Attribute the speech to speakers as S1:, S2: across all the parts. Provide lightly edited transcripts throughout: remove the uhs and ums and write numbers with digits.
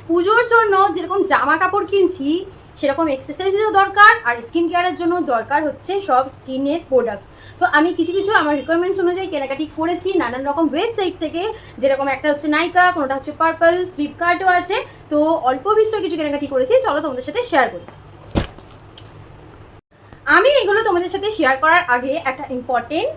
S1: পুজোর জন্য যেরকম জামা কাপড় কিনছি সেরকম এক্সারসাইজেরও দরকার, আর স্কিন কেয়ারের জন্য দরকার হচ্ছে সব স্কিনের প্রোডাক্টস। তো আমি কিছু কিছু আমার রিকোয়ারমেন্টস অনুযায়ী কেনাকাটি করেছি নানান রকম ওয়েবসাইট থেকে, যেরকম একটা হচ্ছে নাইকা, কোনোটা হচ্ছে পার্পল, ফ্লিপকার্টও আছে। তো অল্প বিস্তর কিছু কেনাকাটি করেছি, চলো তোমাদের সাথে শেয়ার করি। আমি এগুলো তোমাদের সাথে শেয়ার করার আগে একটা ইম্পর্টেন্ট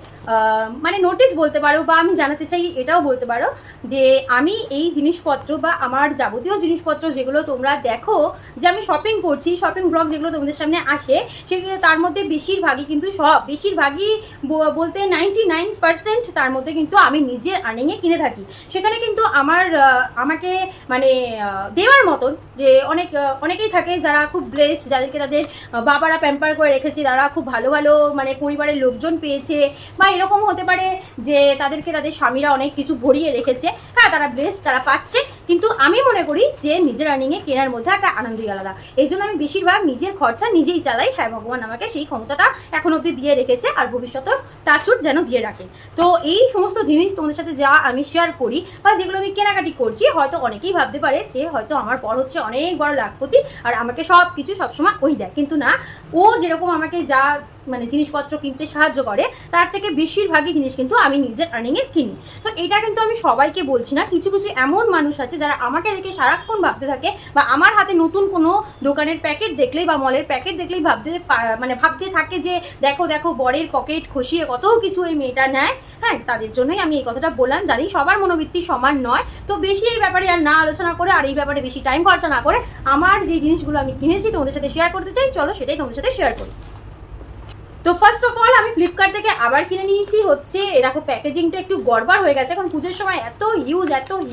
S1: মানে নোটিস বলতে পারো, বা আমি জানাতে চাই এটাও বলতে পারো যে আমি এই জিনিসপত্র বা আমার যাবতীয় জিনিসপত্র যেগুলো তোমরা দেখো যে আমি শপিং করছি, শপিং ব্লগ যেগুলো তোমাদের সামনে আসে, সেগুলো তার মধ্যে বেশিরভাগই কিন্তু বেশিরভাগই বলতে 99% তার মধ্যে কিন্তু আমি নিজের আর্নিংয়ে কিনে থাকি। সেখানে কিন্তু আমাকে মানে দেওয়ার মতন যে অনেকেই থাকে যারা খুব ব্লেসড, যাদেরকে তাদের বাবারা প্যাম্পার করে রেখেছে, তারা খুব ভালো ভালো মানে পরিবারের লোকজন পেয়েছে, বা এরকম হতে পারে যে তাদেরকে তাদের স্বামীরা অনেক কিছু ভরিয়ে রেখেছে। হ্যাঁ, তারা ব্লেসড, তারা পাচ্ছে। কিন্তু আমি মনে করি যে নিজের আর্নিংয়ে কেনার মধ্যে একটা আনন্দই আলাদা। এই জন্য আমি বেশিরভাগ নিজের খরচা নিজেই চালাই। হ্যাঁ, ভগবান আমাকে সেই ক্ষমতাটা এখন অবধি দিয়ে রেখেছে, আর ভবিষ্যতেও টাচুট যেন দিয়ে রাখে। তো এই সমস্ত জিনিস তোমাদের সাথে যা আমি শেয়ার করি বা যেগুলো আমি কেনাকাটি করছি, হয়তো অনেকেই ভাবতে পারে যে হয়তো আমার বর হচ্ছে অনেক বড় লাখপতি আর আমাকে সব কিছু সবসময় ওই দেয়, কিন্তু না, ও যেরকম আমাকে যা মানে জিনিসপত্র কিনতে সাহায্য করে তার থেকে বেশিরভাগই জিনিস কিন্তু আমি নিজের আর্নিংয়ে কিনি। তো এটা কিন্তু আমি সবাইকে বলছি না, কিছু কিছু এমন মানুষ আছে যারা আমাকে দেখে সারাক্ষণ ভাবতে থাকে, বা আমার হাতে নতুন কোনো দোকানের প্যাকেট দেখলেই বা মলের প্যাকেট দেখলেই ভাবতে থাকে যে দেখো দেখো বরের পকেট খসিয়ে কত কিছু এই মেয়েটা নেয়। হ্যাঁ, তাদের জন্যই আমি এই কথাটা বললাম। জানি সবার মনোবৃত্তি সমান নয়, তো বেশি এই ব্যাপারে আর না আলোচনা করে আর এই ব্যাপারে বেশি টাইম খরচা না করে আমার যে জিনিসগুলো আমি কিনেছি তোমাদের সাথে শেয়ার করতে চাই, চলো সেটাই তোমাদের সাথে শেয়ার করি। তো ফার্স্ট অফ অল আমি ফ্লিপকার্ট থেকে আবার কিনে নিয়েছি হচ্ছে, দেখো প্যাকেজিংটা একটু গড়বড় হয়ে গেছে। এখন পুজোর সময় এত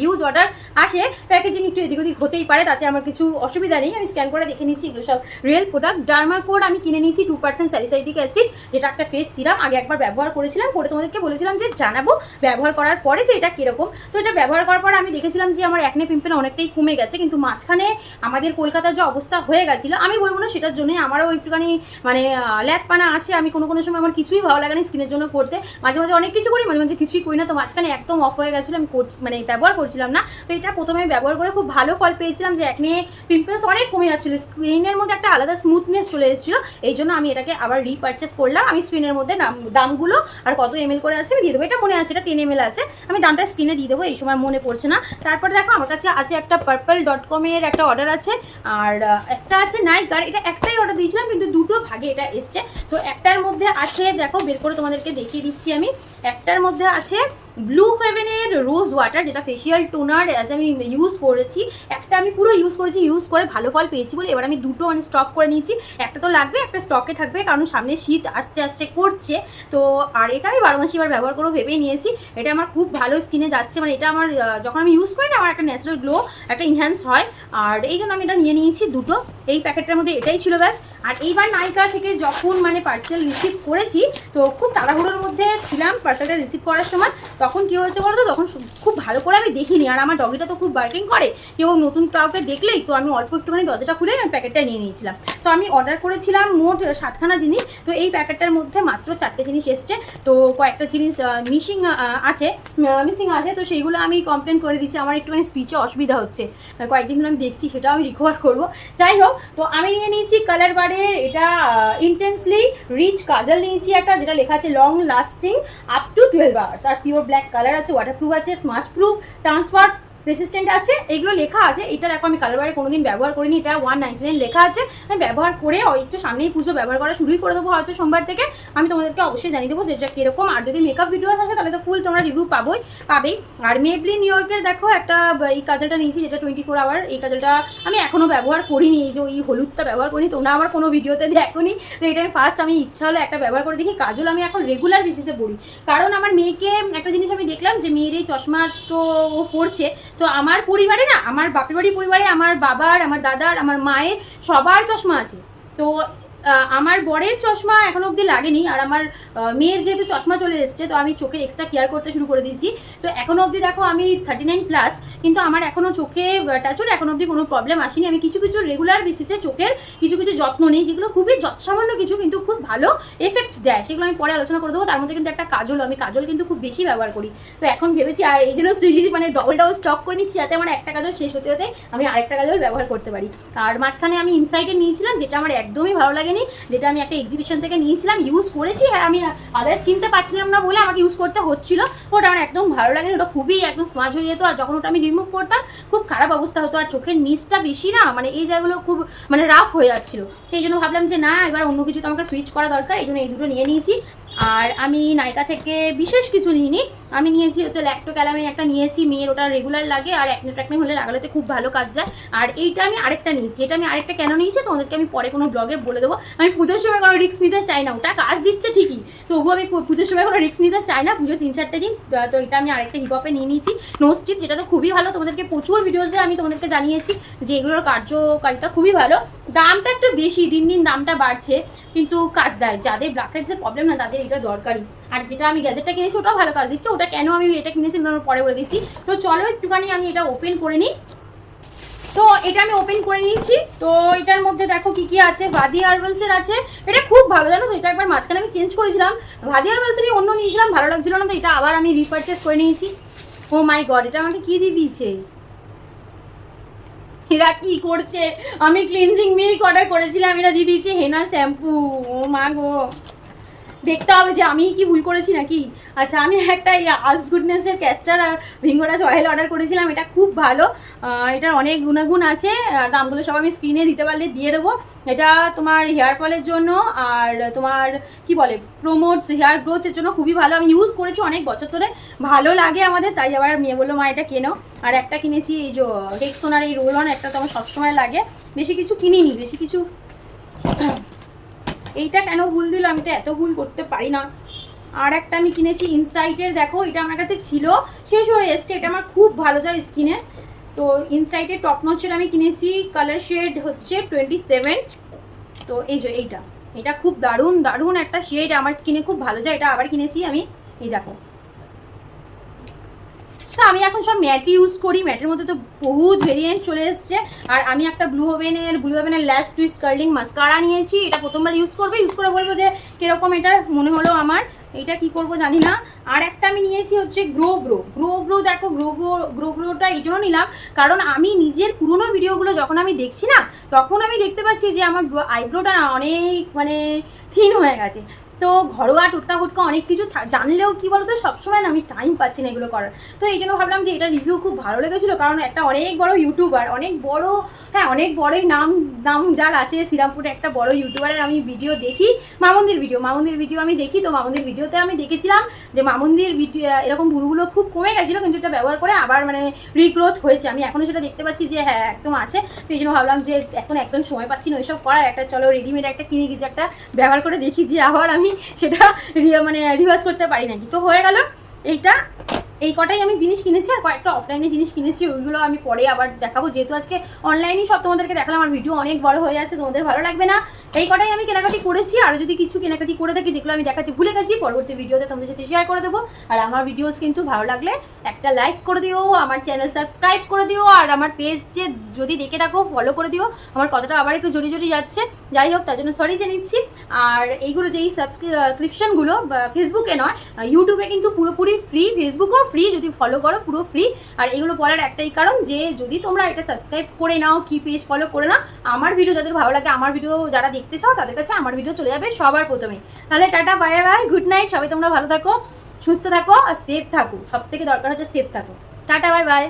S1: হিউজ অর্ডার আসে, প্যাকেজিং একটু এদিক ওদিক হতেই পারে, তাতে আমার কিছু অসুবিধা নেই। আমি স্ক্যান করে দেখে নিচ্ছি এগুলো সব রিয়েল প্রোডাক্ট। ডার্মাকোর আমি কিনে নিয়েছি 2% স্যালিসাইলিক অ্যাসিড, যেটা একটা ফেস সিরাম। আগে একবার ব্যবহার করেছিলাম, করে তোমাদেরকে বলেছিলাম যে জানাবো ব্যবহার করার পরে যে এটা কীরকম। তো এটা ব্যবহার করার পর আমি দেখেছিলাম যে আমার অ্যাকনে পিম্পল অনেকটাই কমে গেছে, কিন্তু মাঝখানে আমাদের কলকাতার যে অবস্থা হয়ে গেছিলো, আমি বলবো না সেটার জন্যই আমারও একটুখানি মানে ল্যাতপানা আছে। আমি কোনো সময় আমার কিছুই ভালো লাগে না স্কিনের জন্য করতে, মাঝে মাঝে অনেক কিছু করি, মাঝে মাঝে কিছুই করি না। তো মাঝখানে একদম অফ হয়ে গেছিলো, আমি ব্যবহার করছিলাম না। তো এটা প্রথমে ব্যবহার করে খুব ভালো ফল পেয়েছিলাম, যে একনে পিম্পলস অনেক কমে যাচ্ছিলো, স্কিনের মধ্যে একটা আলাদা স্মুথনেস চলে এসেছিলো। এই জন্য আমি এটাকে আবার রিপারচেস করলাম। আমি স্ক্রিনের মধ্যে দামগুলো আর কত এমএল করে আছে আমি দিয়ে দেবো, এটা মনে আছে, এটা 10 ml আছে, আমি দামটা স্ক্রিনে দিয়ে দেবো, এই সময় মনে পড়ছে না। তারপর দেখো আমার কাছে আছে একটা purple.com এর একটা অর্ডার আছে, আর একটা আছে নাইকার। এটা একটাই অর্ডার দিয়েছিলাম, কিন্তু দুটো ভাগে এটা এসছে। তো একটার মধ্যে আছে, দেখো বের করে তোমাদেরকে দেখিয়ে দিচ্ছি আমি, একটার মধ্যে আছে ব্লু হেভেনের রোজ ওয়াটার, যেটা ফেসিয়াল টোনার অ্যাজ আমি ইউজ করেছি। একটা আমি পুরো ইউজ করেছি, ইউজ করে ভালো ফল পেয়েছি বলে এবার আমি দুটো মানে স্টক করে নিয়েছি। একটা তো লাগবে, একটা স্টকে থাকবে, কারণ সামনে শীত আস্তে আস্তে করছে। তো আর এটা আমি 12 মাসে এবার ব্যবহার করে ভেবেই নিয়েছি। এটা আমার খুব ভালো স্কিনে যাচ্ছে, মানে এটা আমার যখন আমি ইউজ করি না, আমার একটা ন্যাচারাল গ্লো একটা ইনহ্যান্স হয়, আর এই জন্য আমি এটা নিয়ে নিয়েছি দুটো। এই প্যাকেটটার মধ্যে এটাই ছিল ব্যাস। আর এইবার নাইকা থেকে যখন মানে পার্সেল রিসিভ করেছি, তো খুব তাড়াহুড়োর মধ্যে ছিলাম পার্সেলটা রিসিভ করার সময়। তখন কী হয়েছে বলো তো, তখন খুব ভালো করে আমি দেখিনি, আর আমার ডগিটা তো খুব বার্কিং করে, কেউ নতুন কাউকে দেখলেই তো আমি অল্প একটুখানি দরজাটা খুলে আমি প্যাকেটটা নিয়ে নিয়েছিলাম। তো আমি অর্ডার করেছিলাম মোট 7খানা জিনিস, তো এই প্যাকেটটার মধ্যে মাত্র 4টে জিনিস এসছে। তো কয়েকটা জিনিস মিসিং আছে, তো সেইগুলো আমি কমপ্লেন করে দিচ্ছি। আমার একটুখানি স্পিচে অসুবিধা হচ্ছে, কয়েকদিন ধরে আমি দেখছি, সেটাও আমি রিকভার করবো। যাই হোক, তো আমি নিয়ে নিয়েছি কালার বারের এটা ইন্টেন্সলি রিচ কাজল নিয়েছি একটা, যেটা লেখা আছে long lasting up to 12 hours, আর পিওর ব্ল্যাক কালার আছে, ওয়াটারপ্রুফ আছে, স্মাচ প্রুফ, ট্রান্সফার রেসিস্ট্যান্ট আছে, এগুলো লেখা আছে। এটা দেখো আমি কালারবারে কোনোদিন ব্যবহার করিনি, এটা 199 লেখা আছে। আমি ব্যবহার করে একটু সামনেই পুজো ব্যবহার করা শুরুই করে দেবো হয়তো সোমবার থেকে। আমি তোমাদেরকে অবশ্যই জানিয়ে দেবো যেটা কীরকম, আর যদি মেকআপ ভিডিও থাকে তাহলে তো ফুল তোমরা রিভিউ পাবেই। আর মেবলিন নিউ ইয়র্কের দেখো একটা এই কাজলটা নিয়েছি, যেটা 24 আওয়ার। এই কাজলটা আমি এখনও ব্যবহার করিনি, এই যে ওই হলুদটা ব্যবহার করিনি, তোমরা আমার কোনো ভিডিওতে দেখোনি। তো এটা আমি ফার্স্ট আমি ইচ্ছা হলে একটা ব্যবহার করে দেখি। কাজল আমি এখন রেগুলার বেসিসে পড়ি, কারণ আমার মেয়েকে একটা জিনিস আমি দেখলাম যে মেয়ের এই চশমা তো ও পড়ছে, তো আমার পরিবারে না, আমার বাপের বাড়ির পরিবারে আমার বাবার, আমার দাদার, আমার মায়ের সবার চশমা আছে। তো আমার বরের চশমা এখনো অবধি লাগেনি, আর আমার মেয়ের যেহেতু চশমা চলে এসছে তো আমি চোখের এক্সট্রা কেয়ার করতে শুরু করে দিয়েছি। তো এখনো অবধি দেখো আমি 39+, কিন্তু আমার এখনও চোখে টাচুর এখনো অবধি কোনো প্রবলেম আসেনি। আমি কিছু কিছু রেগুলার বেসিসে চোখের কিছু কিছু যত্ন নিই, যেগুলো খুবই যৎসামান্য কিছু কিন্তু খুব ভালো এফেক্ট দেয়, সেগুলো আমি পরে আলোচনা করে দেবো। তার মধ্যে কিন্তু একটা কাজল, আমি কাজল কিন্তু খুব বেশি ব্যবহার করি। তো এখন ভেবেছি আর এই জন্য সিরিজ মানে ডবল স্টক করে নিচ্ছি, যাতে আমার একটা কাজল শেষ হতে হতে আমি আরেকটা কাজল ব্যবহার করতে পারি। আর মাঝখানে আমি ইনসাইটে নিয়েছিলাম, যেটা আমার একদমই ভালো লাগেনি, যেটা আমি একটা এক্সিবিশন থেকে নিয়েছিলাম, ইউজ করেছি। হ্যাঁ, আমি আদার্স কিনতে পারছিলাম না বলে আমাকে ইউজ করতে হচ্ছিল। ওটা আমার একদম ভালো লাগেনি, ওটা খুবই একদম স্মাজ হয়ে যেত, আর যখন ওটা আমি রিমুভ করতাম খুব খারাপ অবস্থা হতো, আর চোখের নিচটা বেশি না মানে এই জায়গাগুলো খুব মানে রাফ হয়ে যাচ্ছিলো। তো এই জন্য ভাবলাম যে না, এবার অন্য কিছু তো আমাকে সুইচ করা দরকার, এই জন্য এই দুটো নিয়ে নিয়েছি। আর আমি নাইকা থেকে বিশেষ কিছু নিইনি, আমি নিয়েছি হচ্ছে ল্যাক্টো ক্যালামিন একটা নিয়েছি, মেয়ের ওটা রেগুলার লাগে, আর একনে ট্যাকনে হলে লাগালেতে খুব ভালো কাজ যায়। আর এইটা আমি আরেকটা নিয়েছি, এটা আমি আরেকটা কেন নিয়েছি তোমাদেরকে আমি পরে কোনো ব্লগে বলে দেবো। আমি পুজোর সময় কোনো রিস্ক নিতে চাই না, ওটা কাজ দিচ্ছে ঠিকই, তবুও আমি পুজোর সময় কোনো রিস্ক নিতে চাই না, পুজো 3-4টে দিন। তো এটা আমি আরেকটা হিপহপে নিয়ে নিয়েছি নো স্ট্রিপ, যেটা তো খুবই ভালো, তোমাদেরকে প্রচুর ভিডিওসে আমি তোমাদেরকে জানিয়েছি যে এগুলোর কার্যকারিতা খুবই ভালো। দামটা একটু বেশি, দিন দিন দামটা বাড়ছে, কিন্তু কাজ দেয়। যাদের ব্ল্যাক হেডসের প্রবলেম না তাদের এটা দরকারি। আর যেটা আমি গ্যাজেটটা কিনেছি ওটাও ভালো কাজ দিচ্ছে, ওটা কেন আমি এটা কিনেছি তোমার পরে বলে দিচ্ছি। তো চলো একটুখানি আমি এটা ওপেন করে নিই। তো এটা আমি ওপেন করে নিয়েছি। তো এটার মধ্যে দেখো কি কি আছে, ভাদি হার্বালসের আছে, এটা খুব ভালো জানো তো, এটা একবার মাঝখানে আমি চেঞ্জ করেছিলাম, ভাদি হার্বালসেরই অন্য নিয়েছিলাম, ভালো লাগছিল না, তো এটা আবার আমি রিপারচেস করে নিয়েছি। ও মাই গড, এটা আমাকে কি দিয়ে দিয়েছে, এরা কি করছে, আমি ক্লিনজিং মিল্ক অর্ডার করেছিলাম, এটা দিয়ে দিয়েছে হেনা শ্যাম্পু। ও মা গো, দেখতে হবে যে আমি কি ভুল করেছি নাকি। আচ্ছা, আমি একটা আলস গুডনেসের ক্যাস্টার আর ভিঙ্গোরাজ অয়েল অর্ডার করেছিলাম, এটা খুব ভালো, এটার অনেক গুণাগুণ আছে, দামগুলো সব আমি স্ক্রিনে দিতে পারলে দিয়ে দেবো। এটা তোমার হেয়ার ফলের জন্য আর তোমার কি বলে প্রোমোটস হেয়ার গ্রোথের জন্য খুবই ভালো, আমি ইউজ করেছি অনেক বছর ধরে, ভালো লাগে আমাদের, তাই আবার মেয়ে বললো মা এটা কেনো। আর একটা কিনেছি এই যে রেক্সোনার এই রোল অন, একটা তো আমার সবসময় লাগে, বেশি কিছু কিনিনি, বেশি কিছু। এইটা কেন ভুল দিল, আমি তো এত ভুল করতে পারি না। আর একটা আমি কিনেছি ইনসাইটের, দেখো এটা আমার কাছে ছিল, শেষ হয়ে এসছে, এটা আমার খুব ভালো যায় স্কিনে। তো ইনসাইটের টপ নচের আমি কিনেছি, কালার শেড হচ্ছে 27। তো এই যে এটা খুব দারুণ দারুণ একটা শেড, আমার স্কিনে খুব ভালো যায়, এটা আবার কিনেছি আমি। এই দেখো, তো আমি এখন সব ম্যাটই ইউজ করি, ম্যাটের মধ্যে তো বহুত ভেরিয়েন্ট চলে এসছে। আর আমি একটা ব্লু হেভেনের ল্যাশ টুইস্ট কার্লিং মাস্কারা নিয়েছি, এটা প্রথমবার ইউজ করে বলবো যে কীরকম এটা মনে হলো আমার, এটা কি করব জানি না। আর একটা আমি নিয়েছি হচ্ছে গ্রো গ্রো, দেখো গ্রোটা এই জন্য নিলাম কারণ আমি নিজের পুরোনো ভিডিওগুলো যখন আমি দেখছি না, তখন আমি দেখতে পাচ্ছি যে আমার আইব্রোটা না অনেক মানে থিন হয়ে গেছে। তো ঘরোয়া টোটকা ফোটকা অনেক কিছু জানলেও কি বলতো সবসময় না আমি টাইম পাচ্ছি না এগুলো করার। তো এই জন্য ভাবলাম যে এটা রিভিউ খুব ভালো লেগেছিলো, কারণ একটা অনেক বড় ইউটিউবার, অনেক বড়ই নাম যার আছে শ্রীরামপুরে একটা বড় ইউটিউবারের আমি ভিডিও দেখি, মামুন্দির ভিডিও আমি দেখি। তো মামুন্দির ভিডিওতে আমি দেখেছিলাম যে মামুন্দির ভিডিও এরকম ভুরুগুলো খুব কমে গেছিলো, কিন্তু এটা ব্যবহার করে আবার মানে রিগ্রোথ হয়েছে, আমি এখনও সেটা দেখতে পাচ্ছি যে হ্যাঁ একদম আছে। তো এই জন্য ভাবলাম যে এখন একদম সময় পাচ্ছি না ওইসব করার, একটা চলো রেডিমেড একটা কিনে কিছু একটা ব্যবহার করে দেখি যে আবার আমি সেটা মানে রিভার্স করতে পারি নাকি। তো হয়ে গেল এই কটাই আমি জিনিস কিনেছি, আর কয়েকটা অফলাইনে জিনিস কিনেছি, ওইগুলো আমি পরে আবার দেখাবো, যেহেতু আজকে অনলাইনেই সব তোমাদেরকে দেখালাম, আমার ভিডিও অনেক বড় হয়ে যাচ্ছে, তোমাদের ভালো লাগবে না। এই কটাই আমি কেনাকাটি করেছি, আর যদি কিছু কেনাকাটি করে থাকি যেগুলো আমি দেখাতে ভুলে গেছি, পরবর্তী ভিডিওতে তোমাদের সাথে শেয়ার করে দেবো। আর আমার ভিডিওস কিন্তু ভালো লাগলে একটা লাইক করে দিও, আমার চ্যানেল সাবস্ক্রাইব করে দিও, আর আমার পেজে যদি দেখে থাকো ফলো করে দিও। আমার কথাটা আবার একটু জড়ি যাচ্ছে, যাই হোক তার জন্য সরি জানিয়েছি। আর এইগুলো যেই সাবস্ক্রিপশনগুলো ফেসবুকে নয় ইউটিউবে কিন্তু পুরোপুরি ফ্রি, ফেসবুকও ফ্রি, যদি ফলো করো পুরো ফ্রি। আর এগুলো বলার একটাই কারণ যে যদি তোমরা এটা সাবস্ক্রাইব করে নাও, কি পেজ ফলো করে নাও, আমার ভিডিও যাদের ভালো লাগে, আমার ভিডিও যারা দেখতে চাও তাদের কাছে আমার ভিডিও চলে যাবে সবার প্রথমে। তাহলে tata bye bye, good night, সবাই তোমরা ভালো থাকো, সুস্থ থাকো আর সেফ থাকো, সব থেকে দরকার হচ্ছে সেফ থাকো। Tata bye bye.